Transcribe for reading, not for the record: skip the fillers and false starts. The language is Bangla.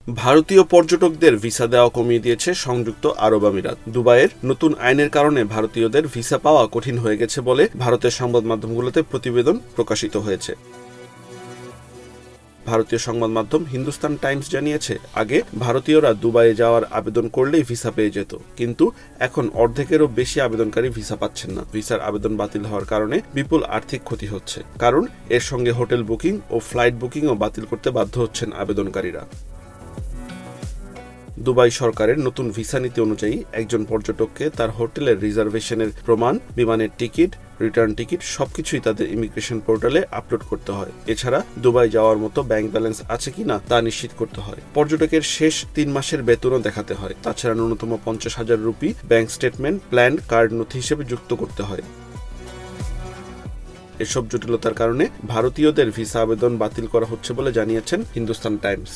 ভারতীয় পর্যটকদের ভিসা দেওয়া কমিয়ে দিয়েছে সংযুক্ত আরব আমিরাত। দুবাইয়ের নতুন আইনের কারণে ভারতীয়দের ভিসা পাওয়া কঠিন হয়ে গেছে বলে ভারতের সংবাদ মাধ্যমগুলোতে প্রতিবেদন প্রকাশিত হয়েছে। ভারতীয় সংবাদ মাধ্যম হিন্দুস্তান টাইমস জানিয়েছে, আগে ভারতীয়রা দুবাইয়ে যাওয়ার আবেদন করলেই ভিসা পেয়ে যেত, কিন্তু এখন অর্ধেকেরও বেশি আবেদনকারী ভিসা পাচ্ছেন না। ভিসার আবেদন বাতিল হওয়ার কারণে বিপুল আর্থিক ক্ষতি হচ্ছে, কারণ এর সঙ্গে হোটেল বুকিং ও ফ্লাইট বুকিংও বাতিল করতে বাধ্য হচ্ছেন আবেদনকারীরা। দুবাই সরকারের নতুন ভিসা নীতি অনুযায়ী একজন পর্যটককে তার হোটেলের রিজার্ভেশনের প্রমাণ, বিমানের টিকিট, রিটার্ন টিকিট সবকিছুই তাদের ইমিগ্রেশন পোর্টালে আপলোড করতে হয়। এছাড়া দুবাই যাওয়ার মতো ব্যাংক ব্যালেন্স আছে কিনা তা নিশ্চিত করতে হয়। পর্যটকের শেষ 3 মাসের বেতনও দেখাতে হয়। তাছাড়া ন্যূনতম 50,000 rupee bank statement, plan card নথি হিসেবে যুক্ত করতে হয়। এসব জটিলতার কারণে ভারতীয়দের ভিসা আবেদন বাতিল করা হচ্ছে বলে জানিয়েছেন হিন্দুস্তান টাইমস।